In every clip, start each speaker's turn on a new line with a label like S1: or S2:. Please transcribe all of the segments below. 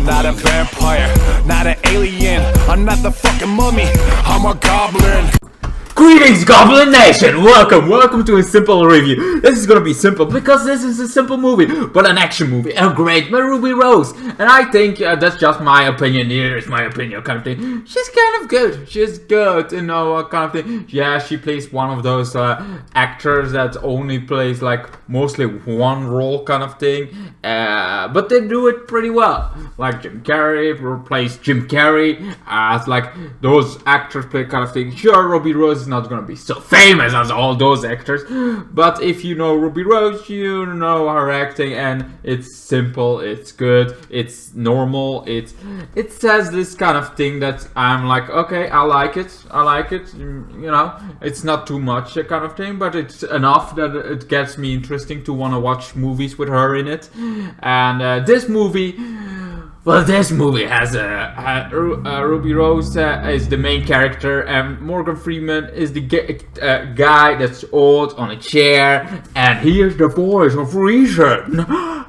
S1: not a vampire, not an alien. I'm not the fucking mummy, I'm a goblin.
S2: Greetings, Goblin Nation! Welcome to a simple review. This is gonna be simple because this is a simple movie, but an action movie, a great Ruby Rose. And I think that's just my opinion. Here's my opinion, kind of thing. She's kind of good. She's good, you know, kind of thing. Yeah, she plays one of those actors that only plays like mostly one role, kind of thing. But they do it pretty well. Like Jim Carrey plays Jim Carrey. It's like those actors play kind of thing. Sure, Ruby Rose not gonna be so famous as all those actors, but if you know Ruby Rose, you know her acting, and it's simple, it's good, it's normal, it says this kind of thing that I'm like, okay, I like it, you know, it's not too much kind of thing, but it's enough that it gets me interesting to want to watch movies with her in it. And this movie, well, this movie has Ruby Rose is the main character, and Morgan Freeman is the guy that's old on a chair, and here's the voice of reason.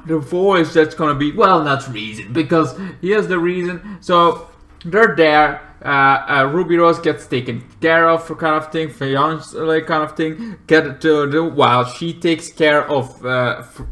S2: The voice that's gonna be, well, not reason, because here's the reason. So they're there. Ruby Rose gets taken care of, kind of thing, fiance kind of thing, while she takes care of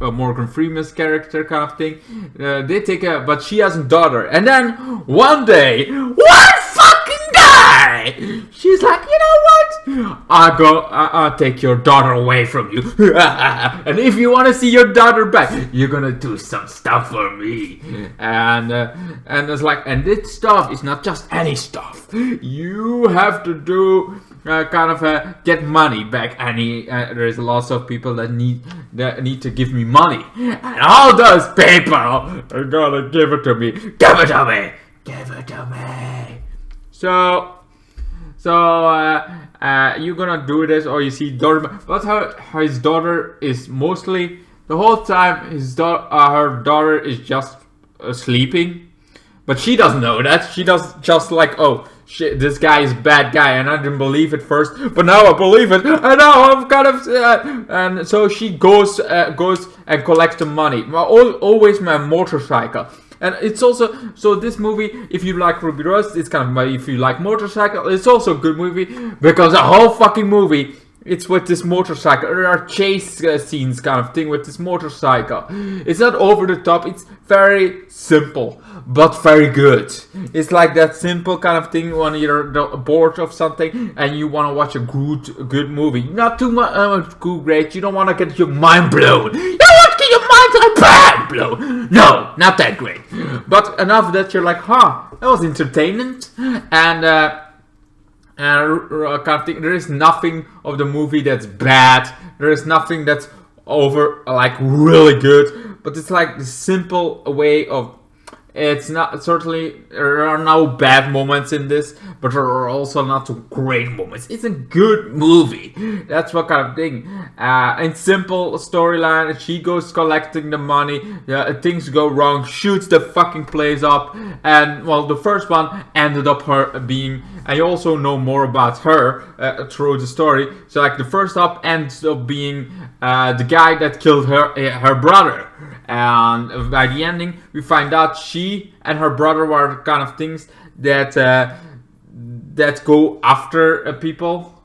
S2: Morgan Freeman's character, kind of thing. They take but she has a daughter, and then one day, one fucking guy, she's like, you know what? I'll take your daughter away from you, and if you want to see your daughter back, you're gonna do some stuff for me. And it's like, and this stuff is not just any stuff. You have to do get money back. There's lots of people that need to give me money, and all those people are gonna give it to me. Give it to me. Give it to me. So you're gonna do this, or you see daughter, but his daughter is mostly the whole time. Her daughter is just sleeping, but she doesn't know that. She does just like, oh shit, this guy is a bad guy, and I didn't believe it first, but now I believe it, and now I'm kind of and so she goes and collects the money. Always my motorcycle. And it's also, so this movie, if you like Ruby Rose, it's kind of, if you like motorcycle, it's also a good movie, because the whole fucking movie, it's with this motorcycle. There are chase scenes, kind of thing, with this motorcycle. It's not over the top, it's very simple, but very good. It's like that simple kind of thing when you're bored of something and you want to watch a good movie. Not too much great, you don't want to get your mind blown. You don't want to get your mind blown. No, not that great. But enough that you're like, huh, that was entertainment. And kind of thing. There is nothing of the movie that's bad. There is nothing that's over like really good. But it's like the simple way of. It's not, certainly there are no bad moments in this, but there are also not too great moments. It's a good movie. That's what kind of thing. And simple storyline. She goes collecting the money. Things go wrong. Shoots the fucking place up. And well, the first one ended up her being. And you also know more about her through the story. So like the first up ends up being the guy that killed her brother. And by the ending, we find out she and her brother were kind of things that go after people,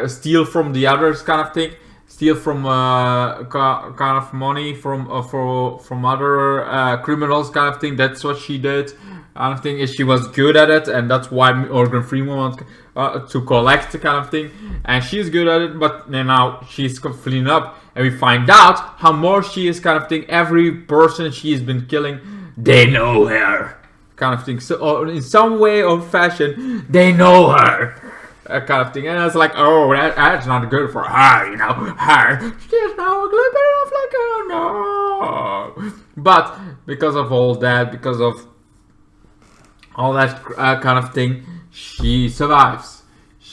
S2: steal from the others, kind of thing, steal from kind of money from other criminals, kind of thing. That's what she did. Kind of thing is, she was good at it, and that's why Morgan Freeman wants to collect, kind of thing. And she's good at it, but now she's cleaning up, and we find out how more she is, kind of thing. Every person she's been killing, they know her, kind of thing. So in some way or fashion, they know her, kind of thing. And it's like, oh, that's not good for her, you know. Her, she's now a little bit off, like, oh no. But because of all that, because of all that kind of thing, she survives.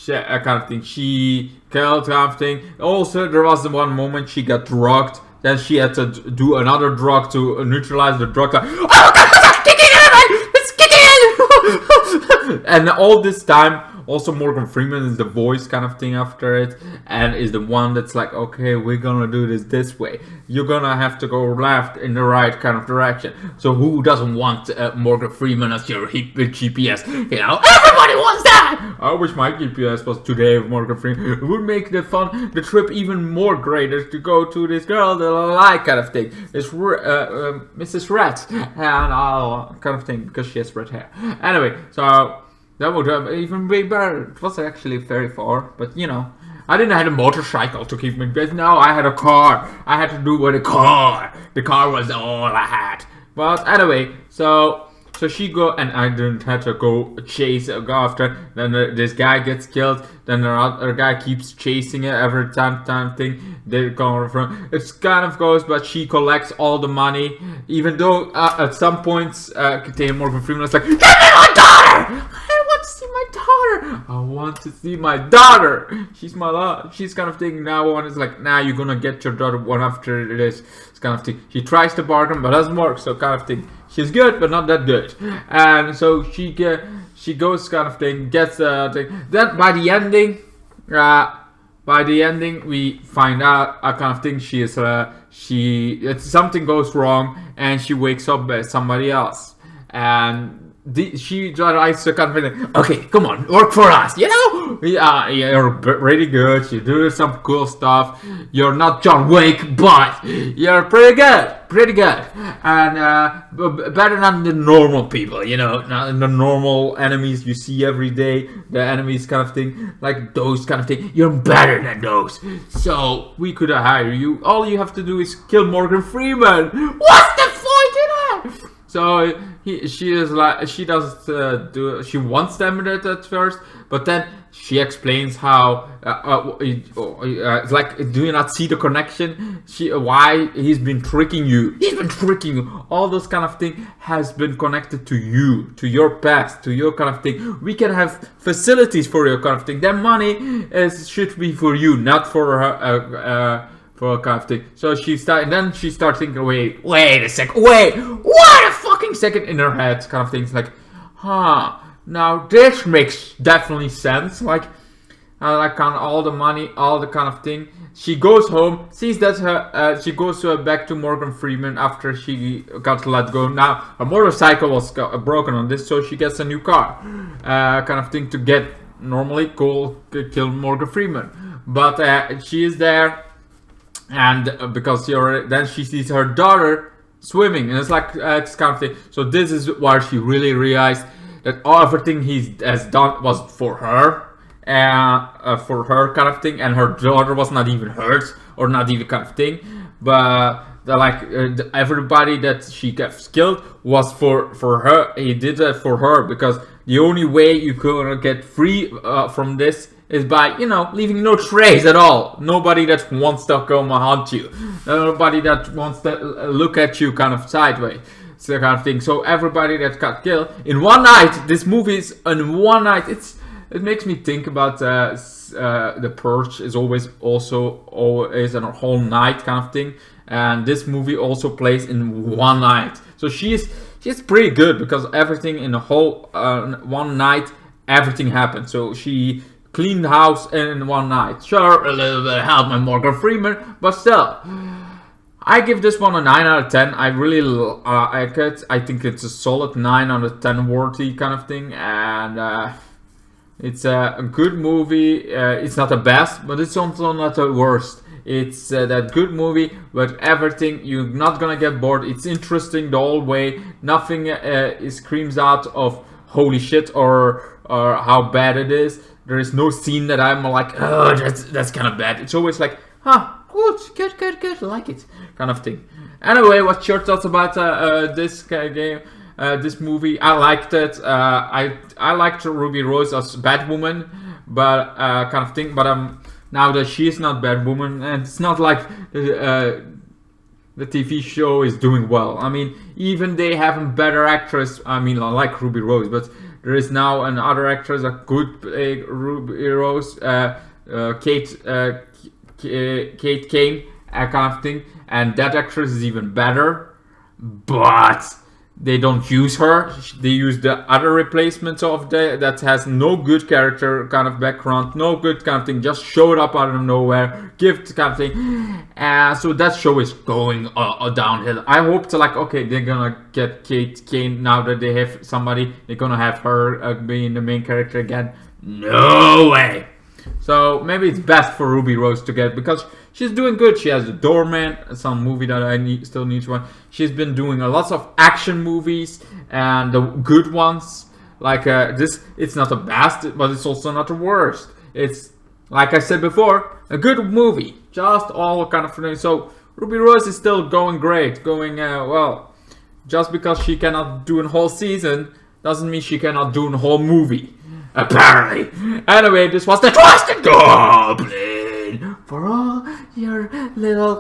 S2: Kind of thing. She killed, kind of thing. Also, there was the one moment she got drugged. Then she had to do another drug to neutralize the drug. Like, oh god, it's kicking in! It's kicking in! And all this time, Also, Morgan Freeman is the voice kind of thing after it, and is the one that's like, okay, we're gonna do this way. You're gonna have to go left in the right kind of direction. So who doesn't want Morgan Freeman as your GPS? You know, everybody wants that. I wish my GPS was today with Morgan Freeman. It would make the trip even more greater to go to this girl that I like, kind of thing. This Mrs. Red, and all kind of thing, because she has red hair. Anyway, so that would even be better. It was actually very far, but you know, I didn't have a motorcycle to keep me busy. No, I had a car. I had to do with a car. The car was all I had. But anyway, so she go, and I didn't have to go chase go after. Then this guy gets killed. Then the other guy keeps chasing it every time thing. They go from. It's kind of goes, but she collects all the money. Even though at some points, Morgan Freeman was like, "Give me my daughter! I want to see my daughter. I want to see my daughter. She's my love." She's kind of thinking now. One is like, "Nah, you're gonna get your daughter one after this." It's kind of thing. She tries to bargain, but doesn't work. So kind of thing. She's good, but not that good. And so she goes kind of thing, gets thing. Then by the ending, we find out kind of thing. Something goes wrong, and she wakes up as somebody else, and she tries to kind of think, okay, come on, work for us, you know? You're really good. You do some cool stuff. You're not John Wick, but you're pretty good, and better than the normal people, you know, not the normal enemies you see every day. The enemies kind of thing, like those kind of thing. You're better than those, so we could hire you. All you have to do is kill Morgan Freeman. What's the point in that? So she wants them at first, but then she explains how it's like, do you not see the connection? Why he's been tricking you? He's been tricking you. All those kind of thing has been connected to you, to your past, to your kind of thing. We can have facilities for your kind of thing. That money should be for you, not for her. For a kind of thing. So she starts thinking, wait a second, wait a fucking second, in her head, kind of things like, now this makes definitely sense. Like on all the money, all the kind of thing. She goes home, sees that she goes back to Morgan Freeman after she got let go. Now her motorcycle was broken on this, so she gets a new car, kind of thing, to get normally kill Morgan Freeman. But she is there. And because then she sees her daughter swimming, and it's like it's kind of thing. So this is why she really realized that everything he has done was for her, kind of thing, and her daughter was not even hurt or not even kind of thing. But everybody that she gets killed was for her. He did that for her, because the only way you could get free from this is by, you know, leaving no trace at all. Nobody that wants to come hunt you. Nobody that wants to look at you kind of sideways. It's that kind of thing. So everybody that got killed in one night. This movie is in one night. It makes me think about The Purge is always a whole night kind of thing. And this movie also plays in one night. So she's pretty good, because everything in the whole one night, everything happened. So she cleaned the house in one night. Sure, a little bit of help by Morgan Freeman, but still. I give this one a 9 out of 10. I really like it. I think it's a solid 9 out of 10 worthy kind of thing. And it's a good movie. It's not the best, but it's also not the worst. It's that good movie, but everything, you're not gonna get bored. It's interesting the whole way. Nothing screams out of holy shit or how bad it is. There is no scene that I'm like, oh, that's kind of bad. It's always like, good, I like it, kind of thing. Anyway, what's your thoughts about this game, this movie? I liked it. I liked Ruby Rose as Batwoman, but kind of thing. But now that she is not Batwoman, and it's not like the TV show is doing well. I mean, even they have a better actress. I mean, I like Ruby Rose, but there is now another actress that could play Ruby Rose, Kate Kane, kind of thing, and that actress is even better. But they don't use her. They use the other replacements of that has no good character kind of background, no good kind of thing, just showed up out of nowhere, gift kind of thing. So that show is going downhill. I hope to like, okay, they're gonna get Kate Kane now that they have somebody. They're gonna have her being the main character again. No way. So maybe it's best for Ruby Rose to get, because she's doing good. She has The Doorman, some movie that I still need to watch. She's been doing a lots of action movies, and the good ones. Like this, it's not the best, but it's also not the worst. It's, like I said before, a good movie. Just all kind of things. So Ruby Rose is still going great. Going, well, just because she cannot do a whole season, doesn't mean she cannot do a whole movie. Apparently. Anyway, this was the Trusted Goblin for all your little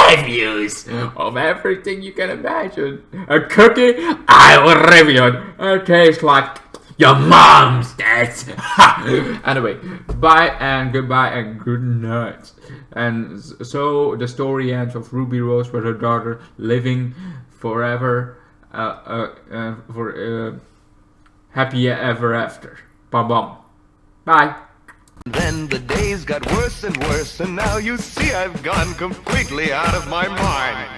S2: reviews of everything you can imagine. A cookie I will review it. It tastes like your mom's tits. Anyway, bye and goodbye and good night. And so the story ends of Ruby Rose with her daughter living forever for happy ever after. Bum. Bye.
S3: Then the days got worse and worse, and now you see I've gone completely out of my mind.